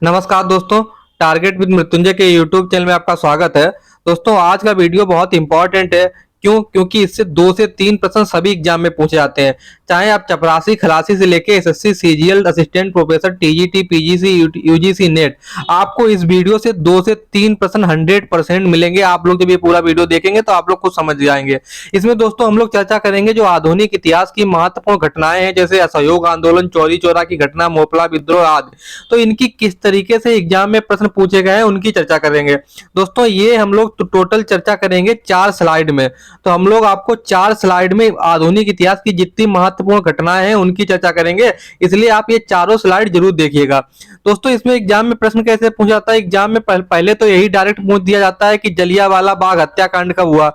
नमस्कार दोस्तों। Target with Mrityunjay के यूट्यूब चैनल में आपका स्वागत है। दोस्तों आज का वीडियो बहुत इंपॉर्टेंट है। क्योंकि इससे 2 से 3 प्रश्न सभी एग्जाम में पूछे जाते हैं। चाहे आप चपरासी खलासी से लेके SSC CGL assistant professor TGT PGC UGC net, आपको इस वीडियो से 2 से 3 प्रश्न 100% मिलेंगे। आप लोग जब ये पूरा वीडियो देखेंगे तो आप लोग कुछ समझ जाएंगे। इसमें दोस्तों हम लोग चर्चा करेंगे जो आधुनिक इतिहास की महत्वपूर्ण घटनाएं हैं, जैसे असहयोग आंदोलन, चौरी चौरा की घटना, मोपला विद्रोह आदि। तो इनकी किस तरीके से एग्जाम में प्रश्न पूछे गए हैं उनकी चर्चा करेंगे। दोस्तों ये हम लोग टोटल चर्चा करेंगे 4 स्लाइड में। तो हम लोग आपको 4 स्लाइड में आधुनिक इतिहास की जितनी महत्वपूर्ण घटनाएं हैं उनकी चर्चा करेंगे, इसलिए आप ये चारों स्लाइड जरूर देखिएगा। दोस्तों इसमें एग्जाम में प्रश्न कैसे पूछा जाता है? एग्जाम में पहले तो यही डायरेक्ट पूछ दिया जाता है कि जलियांवाला बाग हत्याकांड कब हुआ,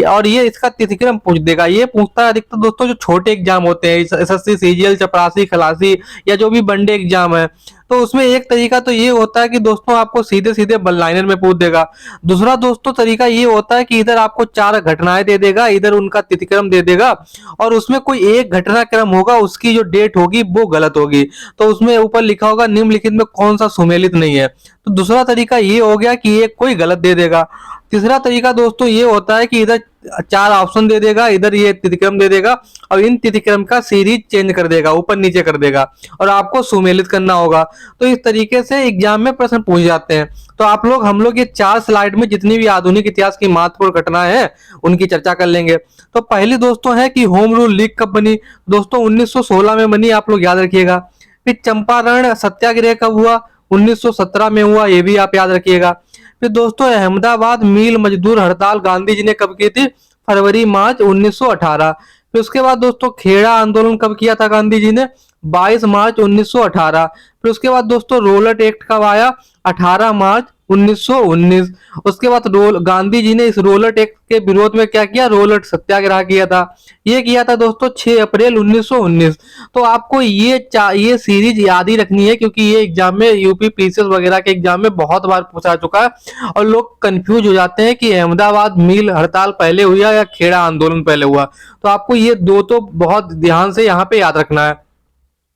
और ये इसका तिथिक्रम पूछ देगा। ये पूछता है अधिकतर दोस्तों जो छोटे एग्जाम होते हैं, एसएससी सीजीएल चपरासी खलासी या जो भी वनडे एग्जाम है, तो उसमें एक तरीका तो ये होता है कि दोस्तों आपको सीधे सीधे वन लाइनर में पूछ देगा। दूसरा दोस्तों तरीका ये होता है कि इधर आपको 4 घटनाएं दे देगा, इधर उनका तिथिक्रम दे देगा, और उसमें कोई एक घटनाक्रम होगा, उसकी जो डेट होगी वो गलत होगी। तो उसमें ऊपर लिखा होगा निम्नलिखित में कौन सा सुमेलित नहीं है। तो दूसरा तरीका ये हो गया कि एक कोई गलत दे देगा। तीसरा तरीका दोस्तों ये होता है कि इधर 4 ऑप्शन दे देगा, इधर ये तिथिक्रम दे देगा, और इन तिथिक्रम का सीरीज चेंज कर देगा, ऊपर नीचे कर देगा, और आपको सुमेलित करना होगा। तो इस तरीके से एग्जाम में प्रश्न पूछ जाते हैं। तो हम लोग ये 4 स्लाइड में जितनी भी आधुनिक इतिहास की महत्वपूर्ण घटनाएं हैं उनकी चर्चा कर लेंगे। तो पहली दोस्तों है कि होम रूल लीग कब बनी। दोस्तों 1916 में बनी, आप लोग याद रखिएगा। फिर चंपारण सत्याग्रह कब हुआ? 1917 में हुआ, ये भी आप याद रखिएगा। फिर दोस्तों अहमदाबाद मिल मजदूर हड़ताल गांधी जी ने कब की थी? फरवरी मार्च 1918। फिर उसके बाद दोस्तों खेड़ा आंदोलन कब किया था गांधी जी ने? 22 मार्च 1918। फिर उसके बाद दोस्तों रोलट एक्ट कब आया? 18 मार्च 1919। उसके बाद गांधी जी ने इस रोलट एक्ट के विरोध में क्या किया? रोलट सत्याग्रह किया था। ये किया था दोस्तों 6 अप्रैल 1919। तो आपको ये सीरीज याद ही रखनी है, क्योंकि ये एग्जाम में यूपी पीसीएस वगैरह के एग्जाम में बहुत बार पूछा चुका है, और लोग कंफ्यूज हो जाते हैं कि अहमदाबाद मिल हड़ताल पहले हुआ या खेड़ा आंदोलन पहले हुआ। तो आपको ये दो तो बहुत ध्यान से यहाँ पे याद रखना है।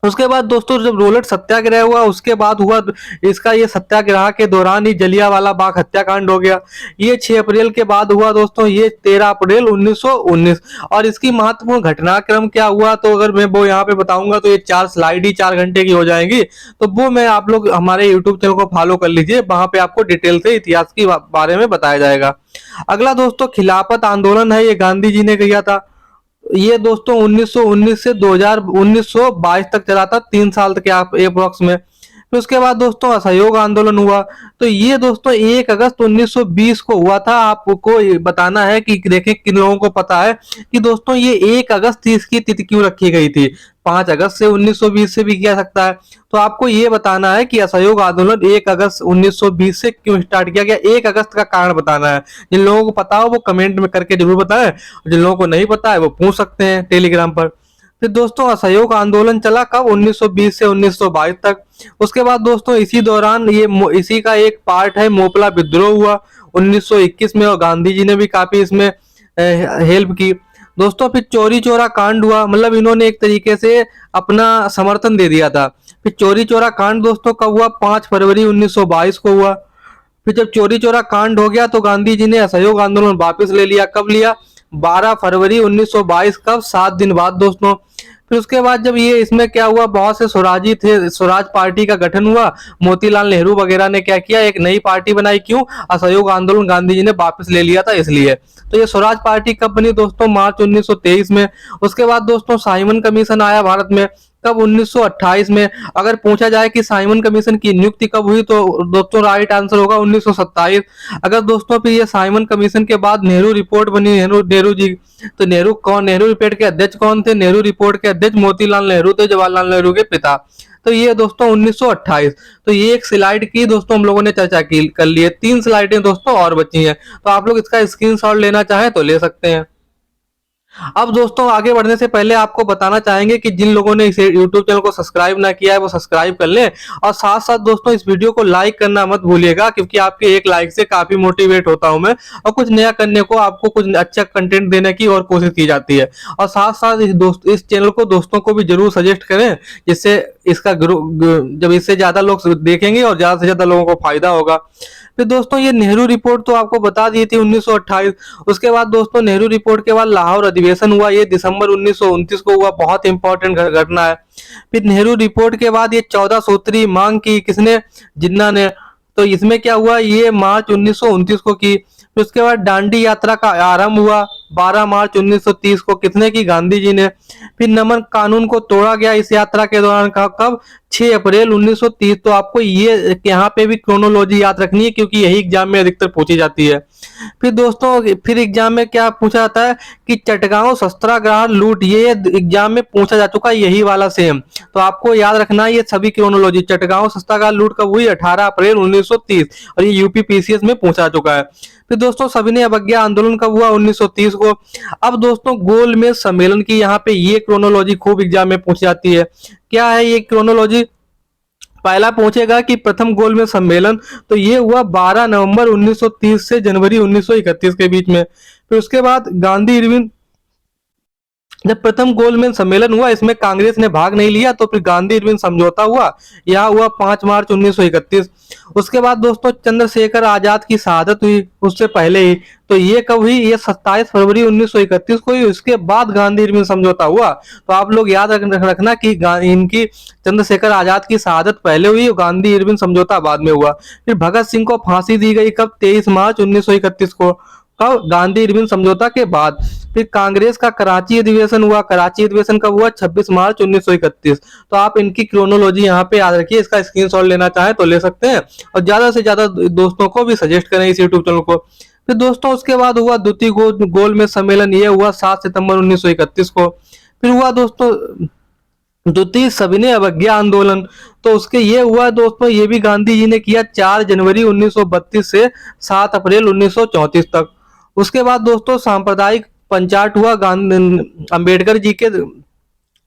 उसके बाद दोस्तों जब रोलट सत्याग्रह हुआ, उसके बाद हुआ इसका ये सत्याग्रह के दौरान ही जलियांवाला बाग हत्याकांड हो गया। ये 6 अप्रैल के बाद हुआ दोस्तों, ये 13 अप्रैल 1919। और इसकी महत्वपूर्ण घटनाक्रम क्या हुआ, तो अगर मैं वो यहाँ पे बताऊंगा तो ये 4 स्लाइड ही 4 घंटे की हो जाएंगी। तो वो मैं आप लोग हमारे यूट्यूब चैनल को फॉलो कर लीजिए, वहां पे आपको डिटेल से इतिहास के बारे में बताया जाएगा। अगला दोस्तों खिलाफत आंदोलन है, ये गांधी जी ने किया था। ये दोस्तों 1919 से 1922 तक चला था, 3 साल तक आप अप्रोक्स में। फिर उसके बाद दोस्तों असहयोग आंदोलन हुआ। तो ये दोस्तों 1 अगस्त 1920 को हुआ था। आपको बताना है कि देखें किन लोगों को पता है कि दोस्तों ये 1 अगस्त इसकी तिथि क्यों रखी गई थी। 5 अगस्त से 1920 से भी किया सकता है। तो आपको ये बताना है कि असहयोग आंदोलन 1 अगस्त 1920 से क्यों स्टार्ट किया गया। 1 अगस्त का कारण बताना है। जिन लोगों को पता हो वो कमेंट में करके जरूर बताएं, जिन लोगों को नहीं पता है वो पूछ सकते हैं टेलीग्राम पर। फिर दोस्तों असहयोग आंदोलन चला कब? 1920 से 1922 तक। उसके बाद दोस्तों इसी दौरान इसी का एक पार्ट है मोपला विद्रोह हुआ 1921 में, और गांधी जी ने भी काफी इसमें हेल्प की। दोस्तों फिर चौरी चौरा कांड हुआ, मतलब इन्होंने एक तरीके से अपना समर्थन दे दिया था। फिर चौरी चौरा कांड दोस्तों कब हुआ? 5 फरवरी 1922 को हुआ। फिर जब चौरी चौरा कांड हो गया तो गांधी जी ने असहयोग आंदोलन वापस ले लिया। कब लिया? 12 फरवरी 1922। कब? 7 दिन बाद दोस्तों। फिर उसके बाद जब ये इसमें क्या हुआ, बहुत से स्वराजी थे, स्वराज पार्टी का गठन हुआ। मोतीलाल नेहरू वगैरह ने क्या किया, एक नई पार्टी बनाई। क्यों? असहयोग आंदोलन गांधी जी ने वापस ले लिया था इसलिए। तो ये स्वराज पार्टी कब बनी दोस्तों? मार्च 1923 में। उसके बाद दोस्तों साइमन कमीशन आया भारत में। कब? 1928 में। अगर पूछा जाए कि साइमन कमीशन की नियुक्ति कब हुई तो दोस्तों राइट आंसर होगा 1927। अगर दोस्तों फिर ये साइमन कमीशन के बाद नेहरू रिपोर्ट बनी, नेहरू जी, तो नेहरू रिपोर्ट के अध्यक्ष कौन थे? नेहरू रिपोर्ट के अध्यक्ष मोतीलाल नेहरू थे, जवाहरलाल नेहरू के पिता। तो ये दोस्तों 1928। तो ये एक स्लाइड की दोस्तों हम लोगों ने चर्चा की कर ली है। 3 स्लाइडें दोस्तों और बची हैं, तो आप लोग इसका स्क्रीनशॉट लेना चाहें तो ले सकते हैं। अब दोस्तों आगे बढ़ने से पहले आपको बताना चाहेंगे कि जिन लोगों ने इस YouTube चैनल को सब्सक्राइब ना किया है वो सब्सक्राइब कर लें, और साथ साथ दोस्तों इस वीडियो को लाइक करना मत भूलिएगा, क्योंकि आपके एक लाइक से काफी मोटिवेट होता हूं मैं, और कुछ नया करने को, आपको कुछ अच्छा कंटेंट देने की और कोशिश की जाती है। और साथ साथ इस चैनल को दोस्तों को भी जरूर सजेस्ट करें, जिससे इसका जब इससे ज्यादा लोग देखेंगे और ज्यादा से ज्यादा लोगों को फायदा होगा। फिर दोस्तों ये नेहरू रिपोर्ट तो आपको बता दी थी 1928। उसके बाद दोस्तों नेहरू रिपोर्ट के बाद लाहौर अधिवेशन हुआ, ये दिसंबर 1929 को हुआ, बहुत इंपॉर्टेंट घटना है। फिर नेहरू रिपोर्ट के बाद ये 14 सूत्री मांग की किसने, जिन्ना ने, तो इसमें क्या हुआ, ये मार्च 1929 को की। फिर उसके बाद दांडी यात्रा का आरंभ हुआ 12 मार्च 1930 को, किसने की, गांधी जी ने। फिर नमन कानून को तोड़ा गया इस यात्रा के दौरान, कब, 6 अप्रैल 1930। तो आपको ये यहाँ पे भी क्रोनोलॉजी याद रखनी है क्योंकि यही एग्जाम में अधिकतर पूछी जाती है। फिर दोस्तों फिर एग्जाम में क्या पूछा जाता है कि चटगांव शस्त्रागार लूट, ये एग्जाम में पूछा जा चुका है, यही वाला सेम। तो आपको याद रखना है ये सभी क्रोनोलॉजी। चटगांव शस्त्रागार लूट कब हुई, 18 अप्रैल 1930, और ये यूपी पीसीएस में पूछा चुका है। फिर दोस्तों सविनय अवज्ञा आंदोलन कब हुआ, 1930 को। अब दोस्तों गोलमेज सम्मेलन की यहाँ पे ये क्रोनोलॉजी खूब एग्जाम में पूछी जाती है। क्या है ये क्रोनोलॉजी, पहला पूछेगा कि प्रथम गोलमेज सम्मेलन, तो ये हुआ 12 नवंबर 1930 से जनवरी 1931 के बीच में। फिर उसके बाद गांधी इरविन, जब प्रथम गोलमेज सम्मेलन हुआ इसमें कांग्रेस ने भाग नहीं लिया, तो फिर गांधी इरविन समझौता हुआ, यह हुआ 5 मार्च 1931। उसके बाद दोस्तों चंद्रशेखर आजाद की शहादत हुई उससे पहले ही, तो ये कब हुई, ये 27 फरवरी 1931 को ही। उसके बाद गांधी इरविन समझौता हुआ। तो आप लोग याद रखना कि इनकी चंद्रशेखर आजाद की शहादत पहले हुई और गांधी इरविन समझौता बाद में हुआ। फिर भगत सिंह को फांसी दी गई कब, 23 मार्च 1931 को, कब, गांधी इरविन समझौता के बाद। फिर कांग्रेस का कराची अधिवेशन हुआ, कराची अधिवेशन कब हुआ, 26 मार्च 1931। तो आप इनकी क्रोनोलॉजी यहाँ पे याद रखिए, इसका स्क्रीनशॉट लेना चाहे तो ले सकते हैं, और ज्यादा से ज्यादा दोस्तों को भी सजेस्ट करें इस यूट्यूब चैनल को। फिर दोस्तों उसके बाद हुआ द्वितीय गोलमेज सम्मेलन, ये हुआ 7 सितंबर 1931 को। फिर हुआ दोस्तों द्वितीय सविनय अवज्ञा आंदोलन, तो उसके ये हुआ दोस्तों, ये भी गांधी जी ने किया 4 जनवरी 1932 से 7 अप्रैल 1934 तक। उसके बाद दोस्तों सांप्रदायिक पंचायत हुआ अंबेडकर जी के,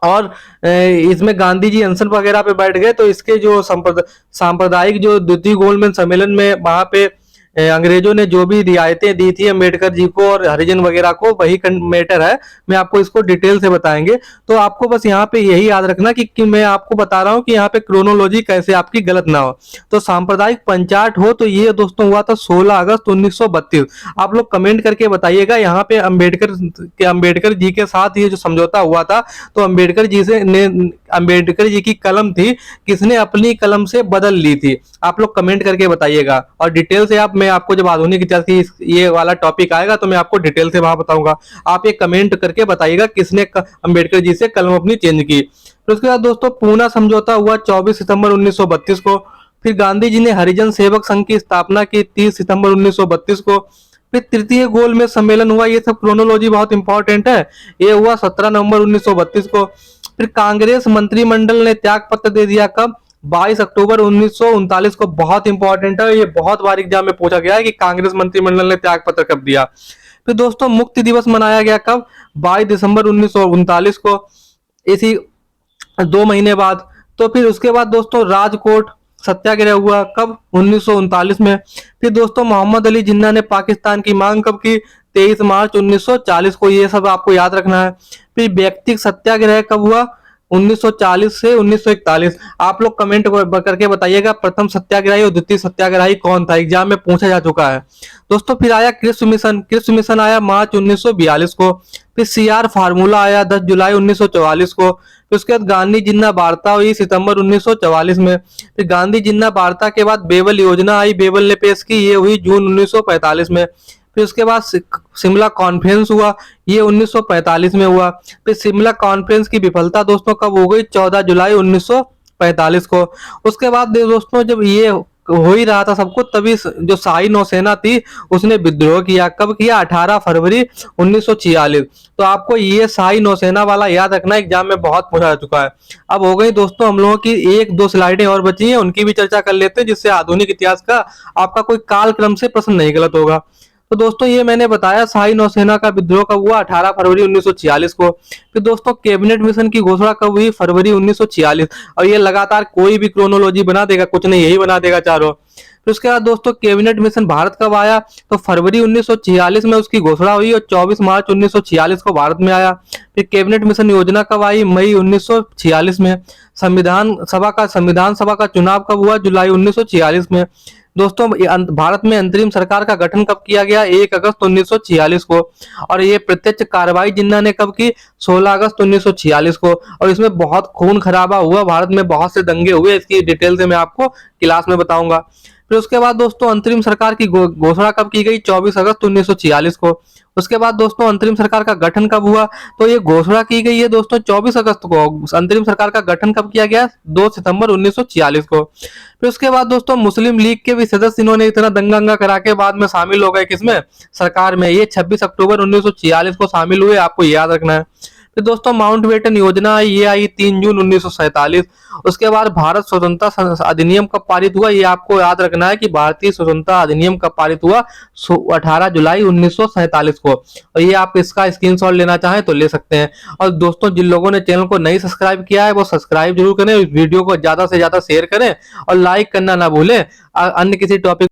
और इसमें गांधी जी अनशन वगैरह पे बैठ गए, तो इसके जो सांप्रदायिक जो द्वितीय गोलमेज सम्मेलन में वहां पे अंग्रेजों ने जो भी रियायतें दी थी अंबेडकर जी को और हरिजन वगैरह को, वही मैटर है। मैं आपको इसको डिटेल से बताएंगे, तो आपको बस यहाँ पे यही याद रखना कि मैं आपको बता रहा हूँ कि यहाँ पे क्रोनोलॉजी कैसे आपकी गलत ना हो। तो सांप्रदायिक पंचायत हो, तो ये दोस्तों हुआ था 16 अगस्त 1932। आप लोग कमेंट करके बताइएगा यहाँ पे अंबेडकर जी के साथ ये जो समझौता हुआ था, तो अंबेडकर जी की कलम थी, किसने अपनी कलम से बदल ली थी, आप लोग कमेंट करके बताइएगा। और डिटेल से मैं आपको जब आधुनिक इतिहास की ये वाला टॉपिक आएगा तो मैं आपको डिटेल से वहां बताऊंगा। आप ये कमेंट करके बताइएगा किसने अंबेडकर जी से कलम अपनी चेंज की। फिर उसके बाद दोस्तों पूना समझौता हुआ 24 सितंबर 1932 को। फिर गांधी जी ने हरिजन सेवक संघ की स्थापना की 30 सितंबर 1932 को। फिर तृतीय गोलमेज सम्मेलन हुआ, ये सब क्रोनोलॉजी बहुत इंपॉर्टेंट है, ये हुआ 17 नवंबर 1932 को। फिर कांग्रेस मंत्रिमंडल ने त्याग पत्र दे दिया कब, 22 अक्टूबर 1939 को। बहुत इंपॉर्टेंट है, ये बहुत बार एग्जाम में पूछा गया है कि कांग्रेस मंत्रिमंडल ने त्याग पत्र कब दिया। फिर दोस्तों मुक्ति दिवस मनाया गया कब, 22 दिसंबर 1939 को, इसी 2 महीने बाद। तो फिर उसके बाद दोस्तों राजकोट सत्याग्रह हुआ कब, 1939 में। फिर दोस्तों मोहम्मद अली जिन्ना ने पाकिस्तान की मांग कब की, 23 मार्च 1940 को। ये सब आपको याद रखना है। फिर व्यक्तिगत सत्याग्रह कब हुआ, 1940 से 1941। आप लोग कमेंट करके बताइएगा प्रथम सत्याग्रही और द्वितीय सत्याग्रही कौन था, एग्जाम में पूछा जा चुका है दोस्तों। फिर आया कृष्ण मिशन आया मार्च 1942 को। फिर सीआर फार्मूला आया 10 जुलाई 1944 को। फिर उसके बाद गांधी जिन्ना वार्ता हुई सितंबर 1944 में। फिर गांधी जिन्ना वार्ता के बाद बेबल योजना आई, बेबल ने पेश की, ये हुई जून 1945 में। फिर उसके बाद शिमला कॉन्फ्रेंस हुआ, ये 1945 में हुआ। फिर शिमला कॉन्फ्रेंस की विफलता दोस्तों कब हो गई, 14 जुलाई 1945 को। उसके बाद दोस्तों जब ये हो ही रहा था सबको, तभी जो शाही नौसेना थी उसने विद्रोह किया, कब किया, 18 फरवरी 1946। तो आपको ये शाही नौसेना वाला याद रखना, एग्जाम में बहुत पूछा जा चुका है। अब हो गई दोस्तों हम लोगों की 1-2 स्लाइडें और बची हैं, उनकी भी चर्चा कर लेते हैं, जिससे आधुनिक इतिहास का आपका कोई कालक्रम से प्रश्न नहीं गलत होगा। तो दोस्तों ये मैंने बताया शाही नौसेना का विद्रोह कब हुआ, 18 फरवरी 1946 को। फिर दोस्तों कैबिनेट मिशन की घोषणा कब हुई, फरवरी 1946। और ये लगातार कोई भी क्रोनोलॉजी बना देगा, कुछ नहीं यही बना देगा चारों। फिर उसके बाद दोस्तों कैबिनेट मिशन भारत कब आया, तो फरवरी 1946 में उसकी घोषणा हुई और 24 मार्च 1946 को भारत में आया। फिर कैबिनेट मिशन योजना कब आई, मई 1946 में। संविधान सभा का चुनाव कब हुआ, जुलाई 1946 में। दोस्तों भारत में अंतरिम सरकार का गठन कब किया गया, 1 अगस्त 1946 को। और ये प्रत्यक्ष कार्रवाई जिन्ना ने कब की, 16 अगस्त 1946 को। और इसमें बहुत खून खराबा हुआ, भारत में बहुत से दंगे हुए, इसकी डिटेल से मैं आपको क्लास में बताऊंगा। फिर उसके बाद दोस्तों अंतरिम सरकार की घोषणा कब की गई, 24 अगस्त 1946 को। उसके बाद दोस्तों अंतरिम सरकार का गठन कब हुआ, तो ये घोषणा की गई है दोस्तों 24 अगस्त को। अंतरिम सरकार का गठन कब किया गया, 2 सितंबर 1946 को। फिर उसके बाद दोस्तों मुस्लिम लीग के भी सदस्य इन्होंने इतना दंगा करा के बाद में शामिल हो गए किसमें, सरकार में। ये 26 अक्टूबर 1946 को शामिल हुए, आपको याद रखना है। फिर दोस्तों माउंटबेटन योजना ये आई 3 जून 1947। उसके बाद भारत स्वतंत्रता अधिनियम कब पारित हुआ, ये आपको याद रखना है कि भारतीय स्वतंत्रता अधिनियम कब पारित हुआ, 18 जुलाई 1947 को। और ये आप इसका स्क्रीनशॉट लेना चाहें तो ले सकते हैं। और दोस्तों जिन लोगों ने चैनल को नहीं सब्सक्राइब किया है वो सब्सक्राइब जरूर करें, वीडियो को ज्यादा से ज्यादा शेयर करें और लाइक करना ना भूलें। अन्य किसी टॉपिक